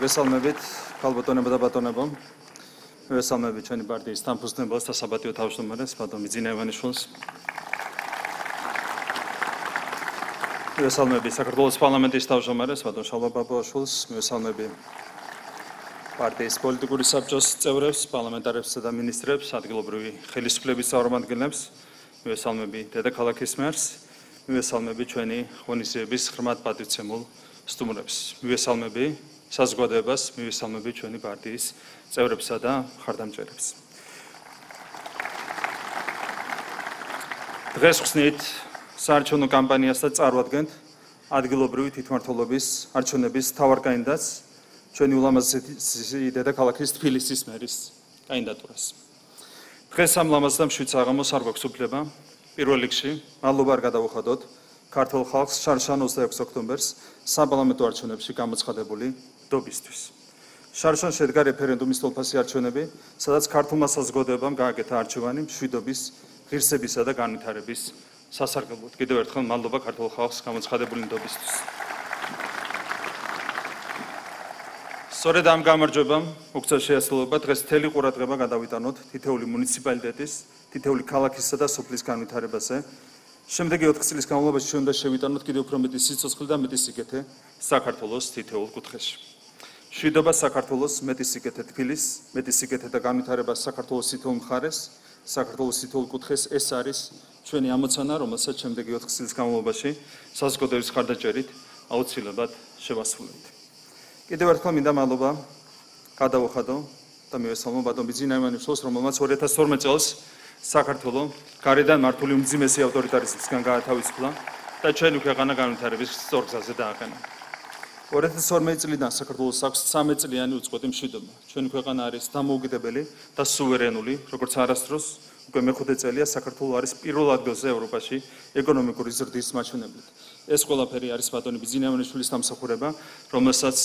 მოგესალმებით, ქალბატონებო და ბატონებო. მოგესალმებით ჩვენი პარტიის თანფუძნებელს და საბატიო თავმჯდომარეს, ბატონ მიძინა ივანიშვილს. მოგესალმებით საქართველოს პარლამენტის თავმჯდომარეს, ბატონ შალვა ბაბაშვილს. მოგესალმებით პარტიის პოლიტიკური საბჭოს წევრებს, პარლამენტარებსა და მინისტრებს, ადგილობრივი ხელისუფლების წარმომადგენლებს. მოგესალმებით დედაქალაქის მერს. მოგესალმებით ჩვენი ღონისძიების ღრმად პატივცემულ სტუმრებს. მოგესალმებით საზოგადოებას, მივესალმებით ჩვენი პარტიის წევრებსა და მხარდამჭერებს. დღეს ხსნით საარჩევნო კამპანიას და წარვადგენთ ადგილობრივი თვითმმართველობის არჩევნების მთავარ კანდიდატს, ჩვენი ულამაზესი დედაქალაქის თბილისის მერის კანდიდატურას. დღეს ამ ლამაზ და მშვიდ საღამოს არ გვაქვს უფლება პირველ რიგში მადლობა არ გადავუხადოთ ქართულ ხალხს შარშან 26 ოქტომბერს საპარლამენტო არჩევნებში გამოცხადებული დობისთვის. შარშან შედგა რეფერენდუმის თვალსაჩინო არჩევნები, სადაც ქართულმა საზოგადოებამ გააკეთა არჩევანი მშვიდობის, ღირსებისა და განვითარების სასარგებლოდ. კიდევ ერთხელ მადლობა ქართულ ხალხს გამოცხადებული დობისთვის. სწორედ ამ გამარჯვებამ მოგცა შეასრულება დღეს მთელი ყურადღება გადავიტანოთ თითოეული მუნიციპალიტეტის, თითოეული ქალაქისა და სოფლის განვითარებაზე. შემდეგი 4 წლის განმავლობაში ჩვენ უნდა შევიტანოთ კიდევ უფრო მეტი სიცოცხლე და მეტი სიკეთე საქართველოს თითოეულ კუთხეში. მშვიდობა საქართველოს, მეტი სიკეთე თბილის, მეტი სიკეთე და განვითარება საქართველოს თითოეულ მხარეს, საქართველოს თითოეულ კუთხეს ეს არის ჩვენი ამოცანა, რომელსაც შემდეგი 4 წლის განმავლობაში საზოგადოების მხარდაჭერით აუცილებლად შევასრულებთ. კიდევ ერთხელ მინდა მადლობა გადავუხადო და მივესალმო ბატონ მიძინა ივანიშვილს, რომელმაც 2012 წელს საქართველოს გარედან მართული უმძიმესი ავტორიტარიზმისგან გაათავისუფლა და ჩვენი ქვეყანა განვითარების სწორ გზაზე დააყენა. 2012 წლიდან საქართველოს აქვს 13 წლიანი უწყვეტი მშვიდობა. ჩვენი ქვეყანა არის დამოუკიდებელი და სუვერენული, როგორც არასდროს უკვე მეხუთე წელია საქართველოს არის პირველ ადგილზე ევროპაში ეკონომიკური ზრდის მაჩვენებლით. ეს ყველაფერი არის ბატონი მიძინა ივანიშვილის დამსახურება, რომელსაც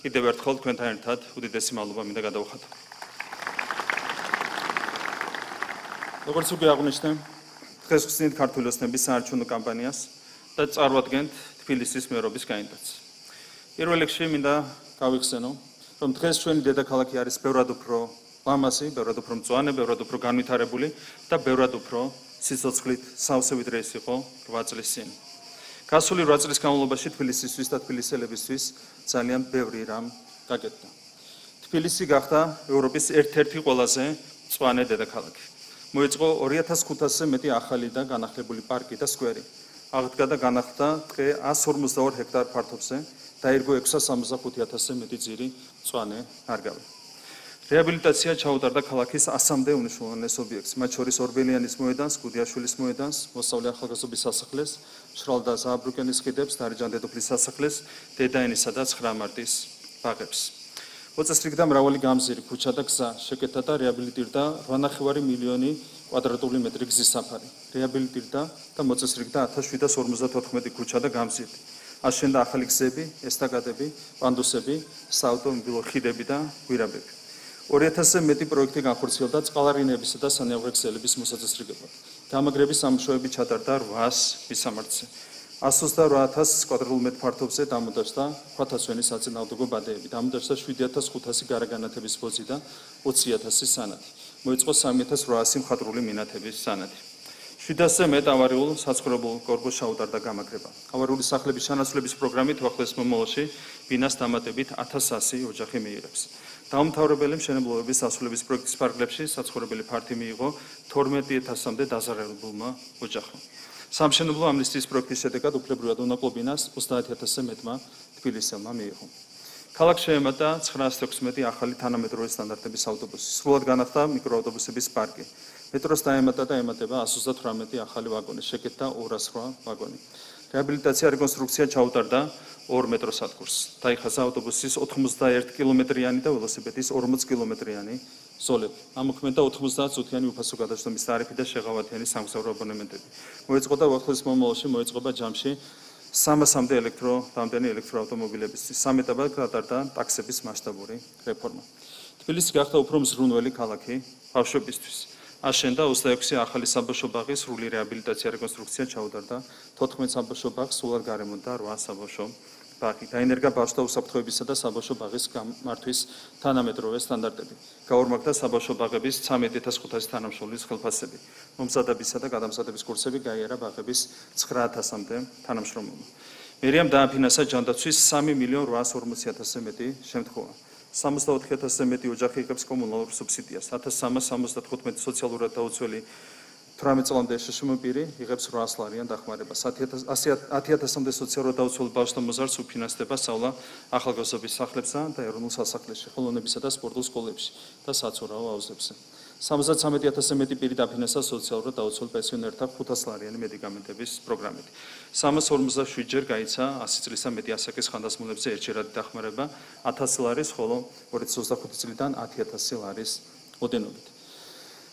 კიდევ ერთხელ თქვენთან ერთად უდიდესი მადლობა მინდა გადავუხადო. როგორც უკვე აღნიშნე, დღეს ხსნით ქართული ოცნების საარჩევნო კამპანიას და წარვადგენთ თბილისის მერობის კანდიდატს. პირველ რიგში მინდა გავიხსენო, რომ დღეს ჩვენი დედაქალაქი არის ბევრად უფრო ლამაზი, ბევრად უფრო მწვანე, ბევრად უფრო განვითარებული და ბევრად უფრო სიცოცხლით სავსე ვიდრე ის იყო 8 წლის წინ. გასული 8 წლის განმავლობაში თბილისისთვის და თბილისელებისთვის ძალიან ბევრი რამ გაკეთდა. თბილისი გახდა ევროპის ერთ-ერთი ყველაზე მწვანე დედაქალაქი. მოეწყო 2500-ზე მეტი ახალი და განახლებული პარკი და სკვერი. აღდგა და განახლდა ტყე 152 ჰექტარ ფართობზე, დაირგო 665-ზე მეტი ძირი მწვანე ნარგავი. რეაბილიტაცია ჩაუტარდა ქალაქის 100-მდე უმნიშვნელოვანეს ობიექტს, მათ შორის ორბელიანის მოედანს, გუდიაშვილის მოედანს, მოსწავლე ახალგაზრდობის სასახლეს, მშრალ და ზააბრუკენის ხიდებს, დარეჯან დედოფლის სასახლეს, დედაენისა და 9 მარტის ბაღებს. მოწესრიგდა მრავალი გამზირი, ქუჩა და გზა, შეკეთდა და რეაბილიტირდა 8,5 მილიონი კვადრატული მეტრი გზის საფარი. რეაბილიტირდა და მოწესრიგდა 1754 ქუჩა და გამზირი. აშენდა ახალი გზები, ესტაკადები, პანდუსები, საავტომობილო ხიდები და გვირაბები. 2000-ზე მეტი პროექტი განხორციელდა წყალარინებისა და სანეღვრე ქსელების მოსაწესრიგებლად. გამაგრების სამუშაოები ჩატარდა 800 მისამართზე. 128,000 კვადრატულ მეტრ ფართობზე დამონტაჟდა ქვათასვენის საწინააღმდეგო ბადეები. დამონტაჟდა 7,500 გარეგანათების ბოძი და 20,000 სანათი. მოეწყო 3,800 მხატვრული მინათების სანათი. 700-ზე მეტ ავარიულ საცხოვრებელ კორპუსს ჩაუტარდა გამაგრება. ავარიული სახლების შანაცვლების პროგრამით უახლოეს მომავალში ბინას დამატებით 1100 ოჯახი მიიღებს. დაუმთავრებელი მშენებლობების დასრულების პროექტის ფარგლებში საცხოვრებელი ფართი მიიღო 12,000-მდე დაზარალებულმა ოჯახმა. სამშენებლო ამნისტიის პროექტის შედეგად უფლებრივად უნაკლო ბინას 30,000-ზე მეტმა თბილისელმა მიიღო. ქალაქს შეემატა 916 ახალი თანამედროვე სტანდარტების ავტობუსი. სრულად განახლდა მიკროავტობუსების პარკი. მეტროს დაემატა და ემატება 138 ახალი ვაგონი, შეკეთდა 208 ვაგონი. რეაბილიტაცია, რეკონსტრუქცია ჩაუტარდა 2 მეტროსადგურს. დაიხაზა ავტობუსის 91 კილომეტრიანი და ველოსიპედის 40 კილომეტრიანი ზოლები. ამოქმედა 90 წუთიანი უფასო გადაჯდომის ტარიფი და შეღავათიანი სამგზავრო აბონემენტები. მოეწყო და უახლოეს მომავალში მოეწყობა ჯამში 300-მდე დამტენი ელექტროავტომობილებისთვის. 3 ეტაპად გატარდა ტაქსების მასშტაბური რეფორმა. თბილისი გახდა უფრო მზრუნველი ქალაქი ბავშვებისთვის. აშენდა 26 ახალი საბავშვო ბაღი, სრული რეაბილიტაცია, რეკონსტრუქცია ჩაუტარდა 14 საბავშვო ბაღს, სრულად გარემონტდა 8 საბავშვო ბაღი, დაინერგა ბავშვთა უსაფრთხოებისა და საბავშვო ბაღის გამართვის თანამედროვე სტანდარტები, გაორმაგდა საბავშვო ბაღების 13,500 თანამშრომლის ხელფასები, მომზადებისა და გადამზადების კურსები გაიარა ბაღების 9,000-მდე თანამშრომელმა. მერიამ დააფინანსა ჯანდაცვის 3,840,000-ზე მეტი შემთხვევა. 64,000-ზე მეტი ოჯახი იღებს კომუნალურ სუბსიდიას, 1375 სოციალურად დაუცველი 18 წლამდე შშმ პირი იღებს 800 ლარიან დახმარებას. 10,000-მდე სოციალურად დაუცველ ბავშვთა მოზარდს უფინანსდება სწავლა ახალგაზრდობის სახლებსა და ეროვნულ სასახლეში, ხელოვნებისა და სპორტულ სკოლებში და საცურაო აუზებზე. 73,000-ზე მეტი პირი დაფინანსა სოციალურად დაუცველ პენსიონერთა 500 ლარიანი მედიკამენტების პროგრამით. 347-ჯერ გაიცა 100 წლისა მეტი ასაკის ხანდასმულებზე ერთჯერადი დახმარება 1000 ლარის, ხოლო 2025 წლიდან 10,000 ლარის ოდენობით.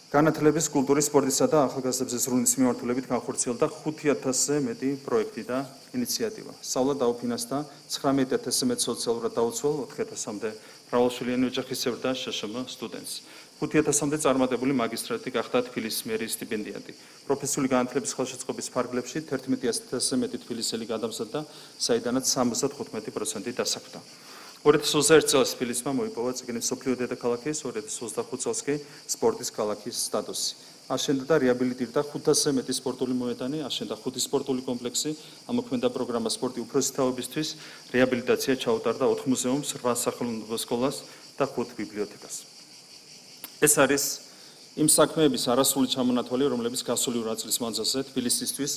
განათლების, კულტურის, სპორტისა და ახალგაზრდებზე ზრუნვის მიმართულებით განხორციელდა 5,000-ზე მეტი პროექტი და ინიციატივა. სწავლა დაუფინანსდა 19,000-ზე მეტ სოციალურად დაუცველ 4,000-მდე მრავალშვილიანი ოჯახის წევრ და შშმ სტუდენტს. 5,000-მდე წარმატებული მაგისტრატი გახდა თბილისის მერის სტიპენდიანტი. პროფესიული განათლების ხელშეწყობის ფარგლებში 11,000-ზე მეტი თბილისელი გადამზადდა, საიდანაც 75% დასაქმდა. 2021 წელს თბილისმა მოიპოვა წიგნი მსოფლიო დედაქალაქის, 2025 წელს კი სპორტის ქალაქის სტატუსი. აშენდა და რეაბილიტირდა 500-ზე მეტი სპორტული მოედანი, აშენდა 5 სპორტული კომპლექსი, ამოქმედა პროგრამა სპორტი უფროსი თაობისთვის, რეაბილიტაცია ჩაუტარდა 4 მუზეუმს, 8 სახელმწიფო სკოლას და 5 ბიბლიოთეკას. ეს არის იმ საქმეების არასრული ჩამონათვალი, რომლებიც გასული 8 წლის მანძილზე თბილისისთვის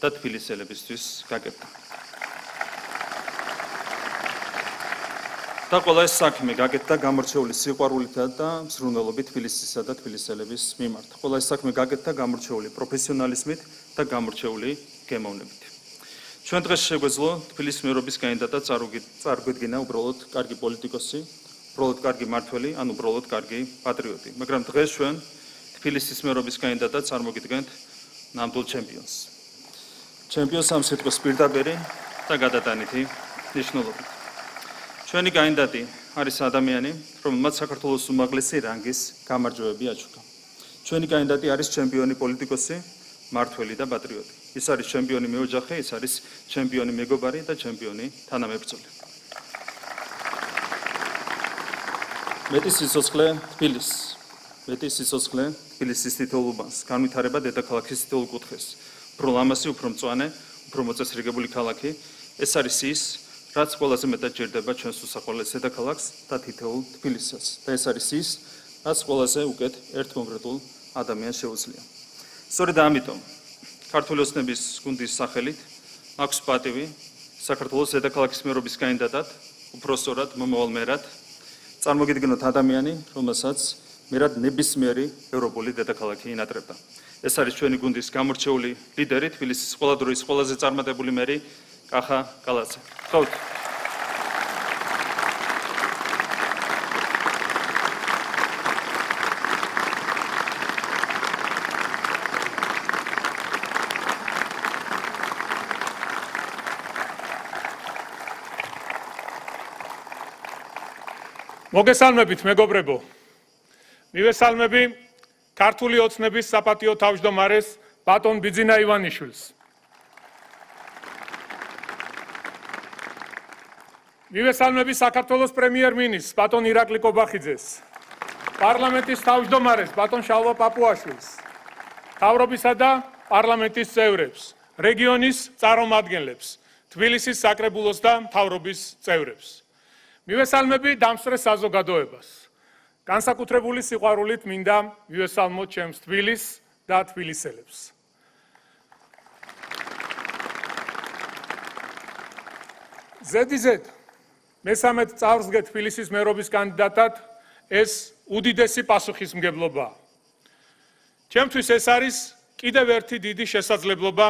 და თბილისელებისთვის გაკეთდა. და ყველა ეს საქმე გაკეთდა გამორჩეული სიყვარულით და მზრუნველობით თბილისისა და თბილისელების მიმართ. ყველა ეს საქმე გაკეთდა გამორჩეული პროფესიონალიზმით და გამორჩეული გემოვნებით. ჩვენ დღეს შეგვეძლო თბილისის მერობის კანდიდატად წარგვედგინა უბრალოდ კარგი პოლიტიკოსი, უბრალოდ კარგი მმართველი, ან უბრალოდ კარგი პატრიოტი. მაგრამ დღეს ჩვენ თბილისის მერობის კანდიდატად წარმოგიდგენთ ნამდვილ ჩემპიონს. ჩემპიონს ამ სიტყვის პირდაპირი და გადატანითი ნიშნულობით. ჩვენი კანდიდატი არის ადამიანი, რომელმაც საქართველოს უმაღლესი რანგის გამარჯვებები აჩუქა. ჩვენი კანდიდატი არის ჩემპიონი პოლიტიკოსი, მმართველი და პატრიოტი. ის არის ჩემპიონი მეოჯახე, ის არის ჩემპიონი მეგობარი და ჩემპიონი თანამებრძოლი. მეტი სიცოცხლე თბილისს, მეტი სიცოცხლე თბილისის თითოეულ უბანს, განვითარება დედაქალაქის თითოეულ კუთხეს, უფრო ლამაზი, უფრო მწვანე, უფრო მოწესრიგებული ქალაქი, ეს არის ის, რაც ყველაზე მეტად ჯერდება ჩვენს უსახურლეს დედაქალაქს და თითოეულ თბილისს. და ეს არის ის, რაც ყველაზე უკეთ ერთმომგრედულ ადამიანს შეუძლია. სწორედ ამიტომ ქართული ოცნების გუნდის სახელით აქვს პატივი საქართველოს დედაქალაქის მერობის კანდიდატად, უпроსტორად მომავალ მერად წარმოგიდგენოთ ადამიანი, რომელსაც მერად ნებისმიერი ევროპული დედაქალაქი ინატრებდა. ეს არის ჩვენი გუნდის გამორჩეული ლიდერი, თბილისის ყველა დროის ყველაზე წარმატებული მერი კახა კალაძე. გთხოვთ. მოგესალმებით, მეგობრებო. მივესალმები ქართული ოცნების საპატიო თავმჯდომარეს ბატონ ბიძინა ივანიშვილს. მივესალმები საქართველოს პრემიერ-მინისტრს ბატონ ირაკლი კობახიძეს, პარლამენტის თავმჯდომარეს ბატონ შალვა პაპუაშვილს, მთავრობისა და პარლამენტის წევრებს, რეგიონის წარმომადგენლებს, თბილისის საკრებულოს და მთავრობის წევრებს. მივესალმები დამსწრე საზოგადოებას. განსაკუთრებული სიყვარულით მინდა მივესალმოთ ჩემს თბილისს და თბილისელებს. ზედიზედ მესამედ წარს გე თბილისის მერობის კანდიდატად ეს უდიდესი პასუხისმგებლობაა. ჩემთვის ეს არის კიდევ ერთი დიდი შესაძლებლობა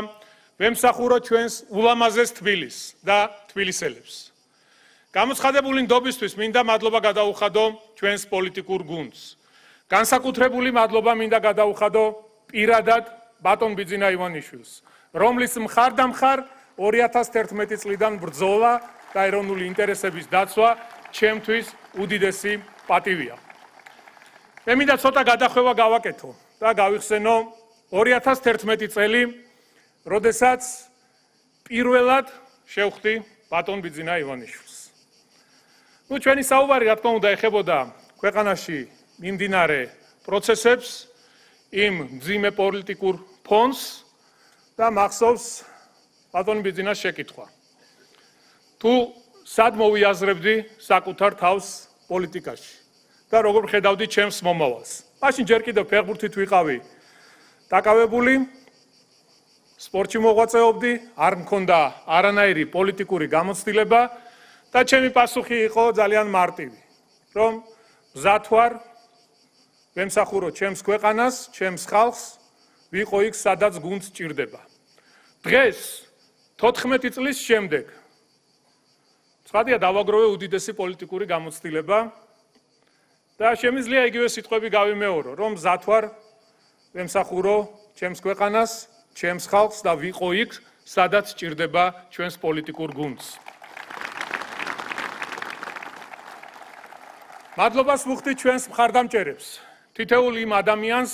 ვემსახუროთ ჩვენს ულამაზეს თბილისს და თბილისელებს. გამოცხადებული ნდობისთვის მინდა მადლობა გადაუხადო ჩვენს პოლიტიკურ გუნდს. განსაკუთრებული მადლობა მინდა გადაუხადო პირადად ბატონ ბიძინა ივანიშვილს, რომლის მხარდამხარ 2011 წლიდან ბრძოლა და ეროვნული ინტერესების დაცვა ჩემთვის უდიდესი პატივია. მე მინდა ცოტა გადახვევა გავაკეთო და გავიხსენო 2011 წელი, როდესაც პირველად შევხვდი ბატონ ბიძინა ივანიშვილს. ჩვენი საუბარი რა თქმა უნდა ეხებოდა ქვეყანაში მიმდინარე პროცესებს, იმ მძიმე პოლიტიკურ ფონს და მახსოვს ბატონ ბიძინას შეკითხვა. თუ სად მოვიაზრებდი საკუთარ თავს პოლიტიკაში და როგორ ხედავდი ჩემს მომავალს. მაშინ ჯერ კიდევ ფეხბურთით ვიყავი დაკავებული, სპორტში მოღვაწეობდი, არ მქონდა არანაირი პოლიტიკური გამოცდილება და ჩემი პასუხი იყო ძალიან მარტივი, რომ მზად ვარ ვემსახურო ჩემს ქვეყანას, ჩემს ხალხს, ვიყო იქ, სადაც გუნდს ჭირდება. დღეს 14 წლის შემდეგ ცხადია დავაგროვე უდიდესი პოლიტიკური გამოცდილება და შემიძლია იგივე სიტყვები გავიმეორო, რომ მზად ვარ ვემსახურო ჩემს ქვეყანას, ჩემს ხალხს და ვიყო იქ, სადაც ჭირდება ჩვენს პოლიტიკურ გუნდს. მადლობას ვუხდი ჩვენს მხარდამჭერებს, თითოეულ იმ ადამიანს,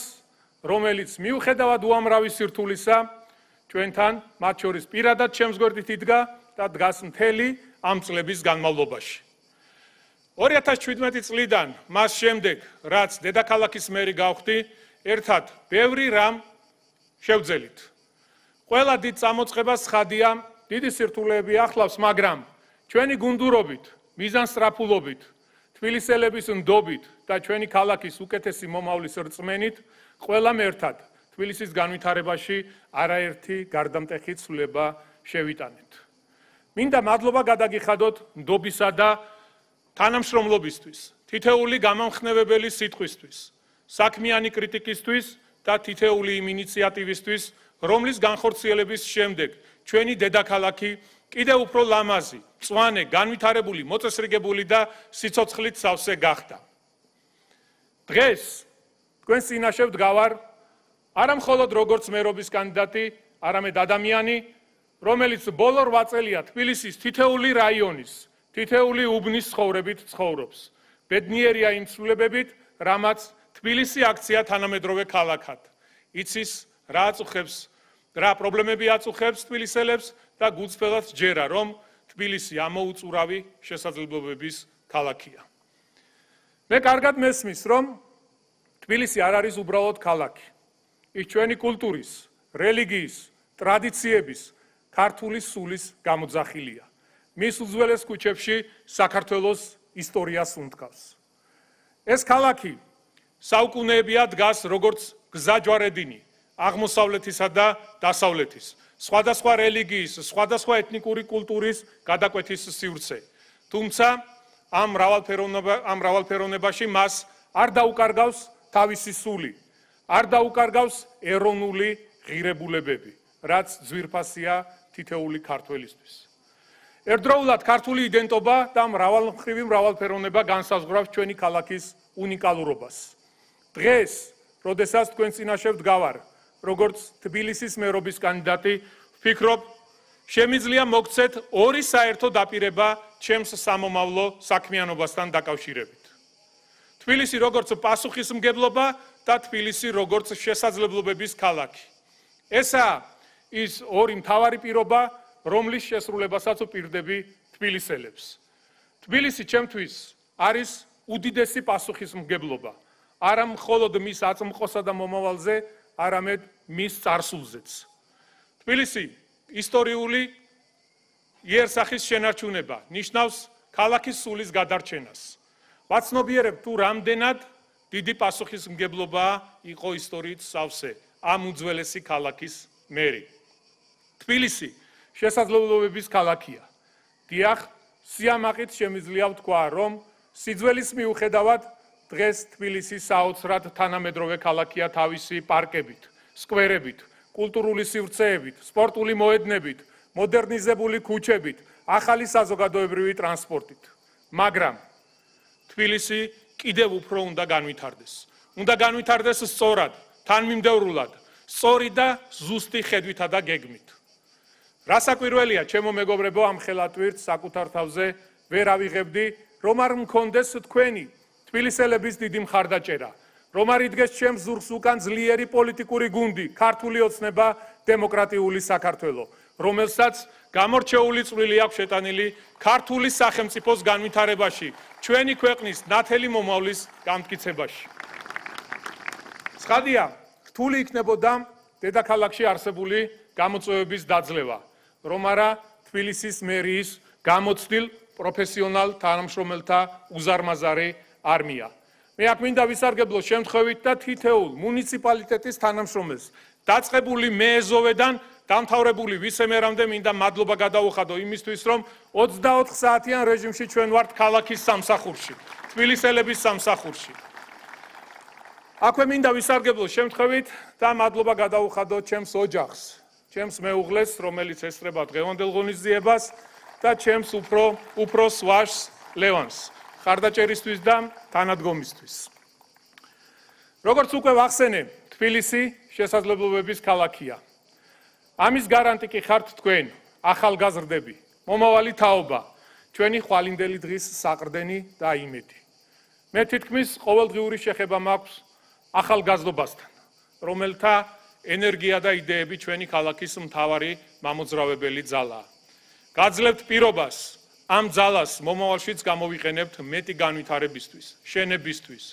რომელიც მიუხედავად უამრავი სირთულისა, ჩვენთან, მათ შორის პირადად ჩემს გვერდით იდგა და დგას მთელი ამ წლების განმავლობაში. 2017 წლიდან მას შემდეგ, რაც დედაქალაქის მერი გავხდი, ერთად ბევრი რამ შევძელით. ყველა დიდ წამოწყებას ცხადია, დიდი სირთულეები ახლავს, მაგრამ ჩვენი გუნდურობით, მიზანსწრაფულობით, თბილისელების ნდობით და ჩვენი ქალაქის უკეთესი მომავლის რწმენით, ყველამ ერთად თბილისის განვითარებაში არაერთი გარდამტეხი ცვლილება შევიტანეთ. მინდა მადლობა გადაგიხადოთ ნდობისა და თანამშრომლობისთვის, თითოეული გამამხნევებელი სიტყვისთვის, საქმიანი კრიტიკისთვის და თითოეული იმ ინიციატივისთვის, რომლის განხორციელების შემდეგ ჩვენი დედაქალაქი კიდევ უფრო ლამაზი, მწვანე, განვითარებული, მოწესრიგებული და სიცოცხლით სავსე გახდა. დღეს თქვენს წინაშე ვდგავარ არა მხოლოდ როგორც მერობის კანდიდატი, არამედ ადამიანი, რომელიც ბოლო 8 წელია თბილისის თითოეული რაიონის, თითოეული უბნის ცხოვრებით ცხოვრობს. ბედნიერია იმ ცვლილებებით, რამაც თბილისი აქცია თანამედროვე ქალაქად. იცის რა აწუხებს, რა პრობლემები აწუხებს თბილისელებს და გულწრფელად ჯერა, რომ თბილისი ამოუწურავი შესაძლებლობების ქალაქია. მე კარგად მესმის, რომ თბილისი არ არის უბრალოდ ქალაქი. ის ჩვენი კულტურის, რელიგიის, ტრადიციების, ქართული სულის გამოძახილია. მის უძველეს ქუჩებში საქართველოს ისტორიას უნთქავს. ეს ქალაქი საუკუნეებია დგას როგორც გზაჯვარედინი აღმოსავლეთისა და დასავლეთის, სხვადასხვა რელიგიის, სხვადასხვა ეთნიკური კულტურის გადაკვეთის სივრცე. თუმცა ამ მრავალფეროვნებაში მას არ დაუკარგავს თავისი სული, არ დაუკარგავს ეროვნული ღირებულებები, რაც ძვირფასია თითოეული ქართველისთვის. ერთდროულად ქართული იდენტობა და მრავალმხრივი მრავალფეროვნება განსაზღვრავს ჩვენი ქალაქის უნიკალურობას. დღეს, როდესაც თქვენ წინაშე ვდგავარ, როგორც თბილისის მერობის კანდიდატი, ვფიქრობ, შემიძლია მოგცეთ ორი საერთო დაპირება ჩემს სამომავლო საქმიანობასთან დაკავშირებით. თბილისი როგორც პასუხისმგებლობა და თბილისი როგორც შესაძლებლობების ქალაქი. ესაა ის ორი მთავარი პირობა, რომლის შესრულებასაც ვპირდები თბილისელებს. თბილისი ჩემთვის არის უდიდესი პასუხისმგებლობა, არა მხოლოდ მის აწმყოსა და მომავალზე, არამედ მის წარსულზეც. თბილისი ისტორიული იერსახის შენარჩუნება ნიშნავს ქალაქის სულის გადარჩენას. ვაცნობიერებ თუ რამდენად დიდი პასუხისმგებლობა იყო ისტორიით სავსე ამ უძველესი ქალაქის მერი. თბილისი შესაძლებლობების ქალაქია. დიახ, სიამაყით შემიძლია ვთქვა, რომ სიძველის მიუხედავად დღეს თბილისი საოცრად თანამედროვე ქალაქია თავისი პარკებით, სკვერებით, კულტურული სივრცეებით, სპორტული მოედნებით, მოდერნიზებული ქუჩებით, ახალი საზოგადოებრივი ტრანსპორტით. მაგრამ თბილისი კიდევ უფრო უნდა განვითარდეს. უნდა განვითარდეს სწორად, თანმიმდევრულად, სწორი და ზუსტი ხედვითა და გეგმით. რასაკვირველია, ჩემო მეგობრებო, ამ ხელატვირთს საკუთარ თავზე ვერ ავიღებდი, რომ არ მქონდეს თქვენი თბილისელების დიდი მხარდაჭერა, რომ არ იდგეს ჩემს ზურგს უკან ძლიერი პოლიტიკური გუნდი, ქართული ოცნება, დემოკრატიული საქართველო, რომელსაც გამორჩეული წვლილი აქვს შეტანილი ქართული სახელმწიფოს განვითარებაში, ჩვენი ქვეყნის ნათელი მომავლის განმტკიცებაში. ცხადია, რთული იქნებოდა დედაქალაქში არსებული გამოწვევების დაძლევა, რომ არა თბილისის მერიის გამოცდილ პროფესიონალ თანამშრომელთა უზარმაზარი არმია. მე აქ მინდა ვისარგებლო შემთხვევით და თითოეულ მუნიციპალიტეტის თანამშრომელს დაწყებული მეეზოვედან დამთავრებული ვისემერამდე მინდა მადლობა გადაუხადო იმისთვის, რომ 24 საათიან რეჟიმში ჩვენ ვართ ქალაქის სამსახურში, თბილისელების სამსახურში. აქვე მინდა ვისარგებლო შემთხვევით და მადლობა გადაუხადო ჩემს ოჯახს, ჩემს მეუღლეს, რომელიც ესწრება დღევანდელ ღონისძიებას და ჩემს უფროს ვაჟს ლევანს, ხარდაჭერისთვის და თანადგომისთვის. როგორც უკვე ვახსენე, თბილისი შესაძლებლობების ქალაქია. ამის გარანტი კი ხართ თქვენ, ახალგაზრდები, მომავალი თაობა, ჩვენი ხვალინდელი დღის საყრდენი და იმედი. მე თითქმის ყოველდღიური შეხება მაქვს ახალგაზრდობასთან, რომელთა ენერგია და იდეები ჩვენი ქალაქის მთავარი მამოძრავებელი ძალაა. გაძლევთ პირობას ამ ძალას მომავალშიც გამოვიყენებთ მეტი განვითარებისთვის, შენებისთვის.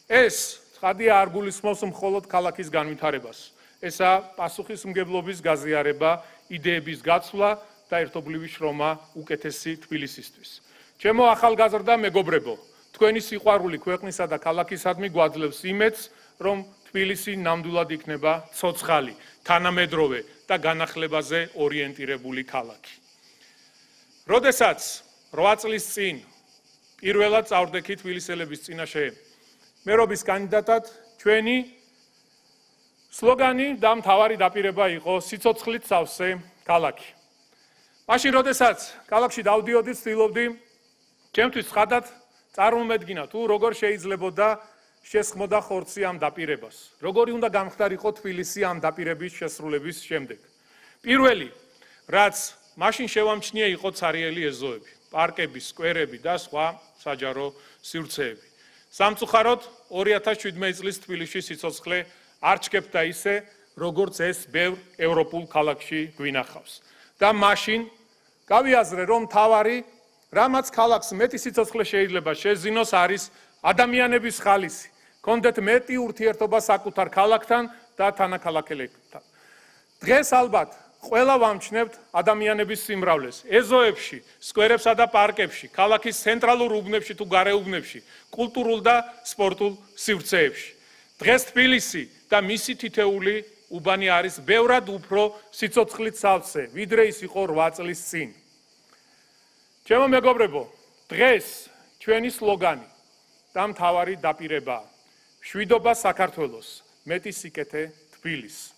ეს ცხადია არ გულისხმობს მხოლოდ ქალაქის განვითარებას. ესაა პასუხისმგებლობის გაზიარება, იდეების გაცვლა და ერთობლივი შრომა უკეთესი თბილისისთვის. ჩემო ახალგაზრდა მეგობრებო, თქვენი სიყვარული ქვეყნისა და ქალაქისადმი გვაძლევს იმედს, რომ თბილისი ნამდვილად იქნება ცოცხალი, თანამედროვე და განახლებაზე ორიენტირებული ქალაქი. როდესაც 8 წლის წინ პირველად წავდექი თბილისელების წინაშე მერობის კანდიდატად, ჩვენი სლოგანი და მთავარი დაპირება იყო სიცოცხლით სავსე ქალაქი. მაშინ, როდესაც ქალაქში დავდიოდი, ვცდილობდი ჩემთვის ცხადად წარმომედგინა, თუ როგორ შეიძლებოდა შესხმოდა ხორცი ამ დაპირებას. როგორი უნდა გამხდარიყო თბილისი ამ დაპირების შესრულების შემდეგ. პირველი, რაც მაშინ შევამჩნია, იყო ცარიელი ეზოები, პარკები, სკვერები და სხვა საჯარო სივრცეები. სამწუხაროდ 2017 წლის თბილისში სიცოცხლე არ ჩქეფდა ისე, როგორც ეს ბევრ ევროპულ ქალაქში გვინახავს. და მაშინ გავიაზრე, რომ მთავარი, რამაც ქალაქს მეტი სიცოცხლე შეიძლება შეზინოს, არის ადამიანების ხალისი, კონდეთ მეტი ურთიერთობა საკუთარ ქალაქთან და თანაქალაქელებთან. დღეს ალბათ ყველა ვამჩნევთ ადამიანების სიმრავლეს, ეზოებში, სკვერებსა და პარკებში, ქალაქის ცენტრალურ უბნებში თუ გარეუბნებში, კულტურულ და სპორტულ სივრცეებში. დღეს თბილისი და მისი თითეული უბანი არის ბევრად უფრო სიცოცხლით სავსე, ვიდრე ის იყო 8 წლის წინ. ჩემო მეგობრებო, დღეს ჩვენი სლოგანი და მთავარი დაპირებაა მშვიდობა საქართველოს, მეტი სიკეთე თბილისს.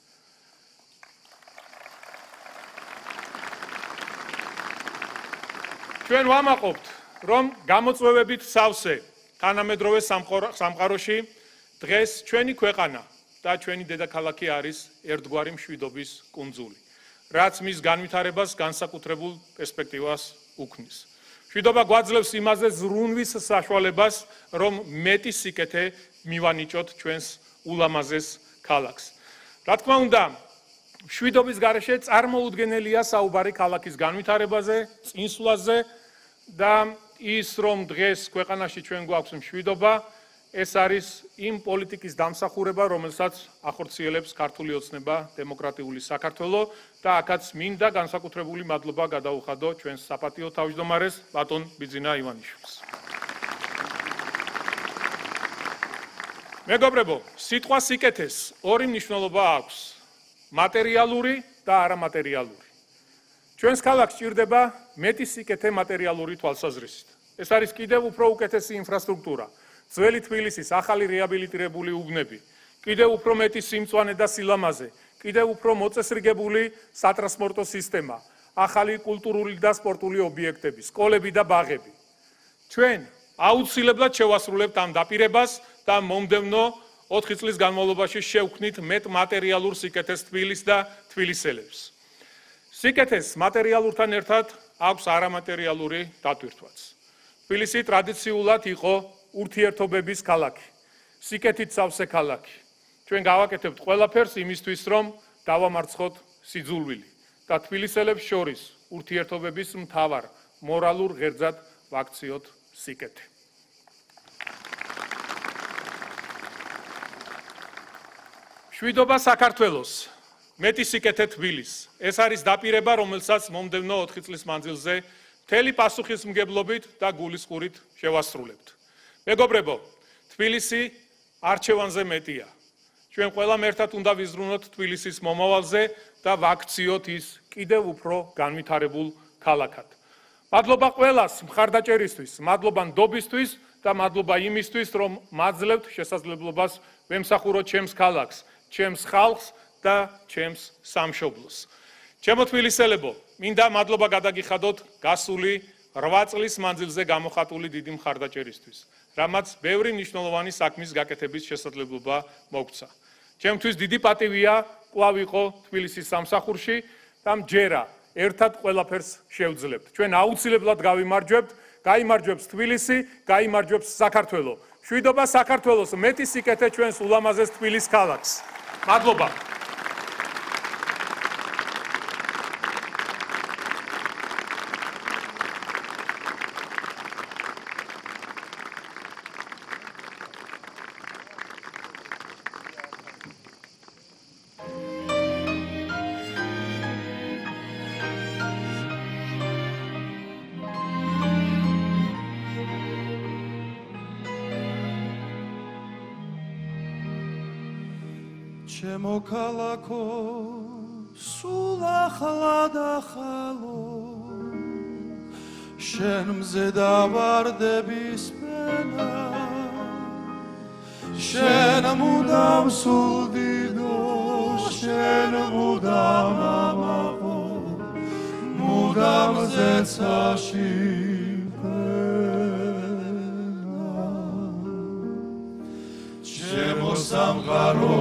ჩვენ ვამაყობთ, რომ გამოწვევებით სავსე თანამედროვე სამყაროში დღეს ჩვენი ქვეყანა და ჩვენი დედაქალაქი არის ერთგვარი მშვიდობის კუნძული, რაც მის განვითარებას განსაკუთრებულ პერსპექტივას უქმნის. მშვიდობა გვაძლევს იმაზე ზრუნვის საშუალებას, რომ მეტი სიკეთე მივანიჭოთ ჩვენს ულამაზეს ქალაქს. რა თქმა უნდა, მშვიდობის გარეშე წარმოუდგენელია საუბარი ქალაქის განვითარებაზე, წინსვლაზე და ის, რომ დღეს ქვეყანაში ჩვენ გვაქვს მშვიდობა, ეს არის იმ პოლიტიკის დამსახურება, რომელსაც ახორციელებს ქართული ოცნება დემოკრატიული საქართველო და აქაც მინდა განსაკუთრებული მადლობა გადაუხადო ჩვენს საპატიო თავმჯდომარეს ბატონ ბიძინა ივანიშვილს. მეგობრებო, სიტყვა სიკეთეს ორი მნიშვნელობა აქვს: მატერიალური და არამატერიალური. ჩვენს ქალაქს სჭირდება მეტი სიკეთე მატერიალური თვალსაზრისით. ეს არის კიდევ უფრო უკეთესი ინფრასტრუქტურა, ძველი თბილისის ახალი რეაბილიტირებული უბნები, კიდევ უფრო მეტი სიმწვანე და სილამაზე, კიდევ უფრო მოწესრიგებული სატრანსპორტო სისტემა, ახალი კულტურული და სპორტული ობიექტები, სკოლები და ბაღები. ჩვენ აუცილებლად შევასრულებთ ამ დაპირებას და მომდევნო 4 წლის განმავლობაში შევქმნით მეტ მატერიალურ სიკეთეს თბილისს და თბილისელებს. სიკეთეს მატერიალურთან ერთად აქვს არამატერიალური დატვირთვაც. თბილისი ტრადიციულად იყო ურთიერთობების ქალაქი, სიკეთით სავსე ქალაქი. ჩვენ გავაკეთებთ ყველაფერს იმისთვის, რომ დავამარცხოთ სიძულვილი და თბილისელებს შორის ურთიერთობების მთავარ მორალურ ღერძად ვაქციოთ სიკეთე. შვიდობა საქართველოს, მეტი სიკეთე თბილის. ეს არის დაპირება, რომელსაც მომდევნო 4 წლის მანძილზე მთელი პასუხისმგებლობით და გულისყურით შევასრულებთ. მეგობრებო, თბილისი არჩევანზე მეტია. ჩვენ ყველამ ერთად უნდა ვიზრუნოთ თბილისის მომავალზე და ვაქციოთ ის კიდევ უფრო განვითარებულ ქალაქად. მადლობა ყველას მხარდაჭერისთვის, მადლობა ნდობისთვის და მადლობა იმისთვის, რომ მაძლევთ შესაძლებლობას ვემსახუროთ ჩემს ქალაქს, ჩემს ხალხს და ჩემს სამშობლოს. ჩემო თბილისელებო, მინდა მადლობა გადაგიხადოთ გასული 8 წლის მანძილზე გამოხატული დიდი მხარდაჭერისთვის, რამაც ბევრი მნიშვნელოვანი საქმის გაკეთების შესაძლებლობა მოგცა. ჩემთვის დიდი პატივია კვლავ იყო თბილისის სამსახურში და მჯერა ერთად ყველაფერს შევძლებთ. ჩვენ აუცილებლად გავიმარჯვებთ, გაიმარჯვებს თბილისი, გაიმარჯვებს საქართველო. შვიდობა საქართველოს, მეტი სიკეთე ჩვენს ულამაზეს თბილის ქალაქს. მადლობა. ჩემო ქალაქო, სულ ახლა დახალო, შენ მზე დავარდების მენა, შენ მუდამ სულ დიდო, შენ მუდამ ამაყო, მუდამ ზეცაში ჩემო სამყარო,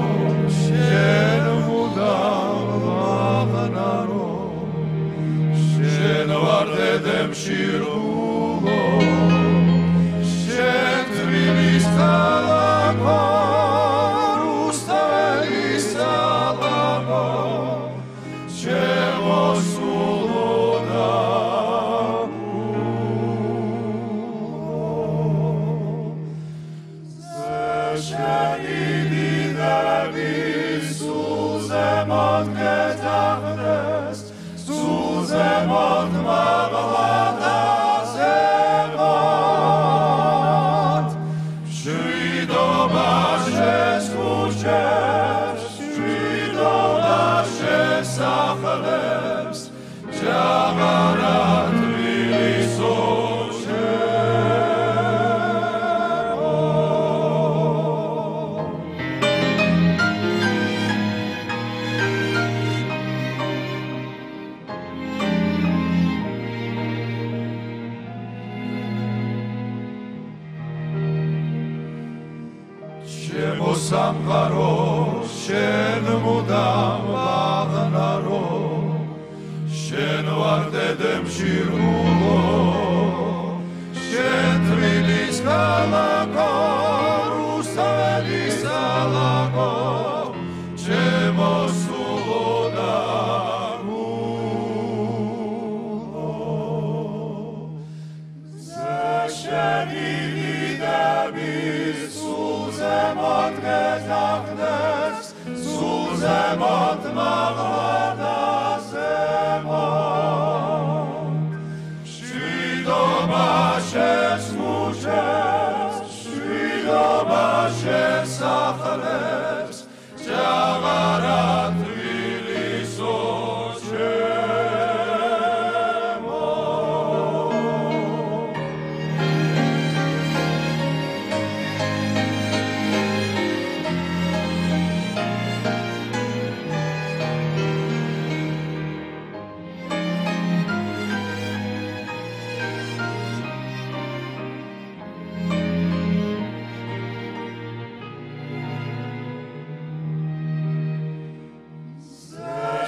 შენ მუდამ ვაღნარო, შენ ვარ დედემშირულო, შენ თბილის ქალაქო, რუსთაველის სალამო, ჩემო სულო და სამყარო, შენ მუდამ ვაღნარო, შენ ვარ დედემშირულო, შენ თბილის ქალაქო, რუსთაველის სალაკო, ჩემო სულო და გულო, შენი დიდების სულზე მოდგეძახდეს, სულზე მოდმაღლა ზემოთ, შვიდობა შესმუჟებს, შვიდობა შესახლებს, ჯავარა თბილისო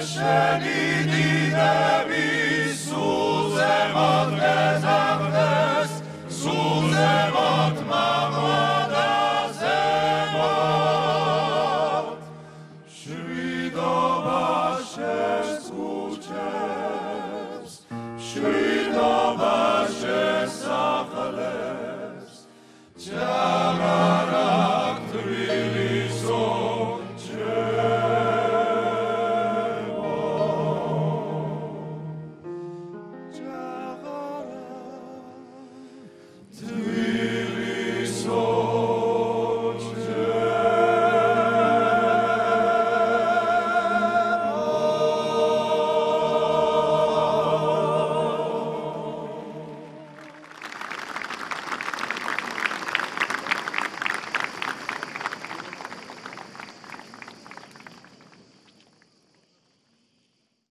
შენი დიდება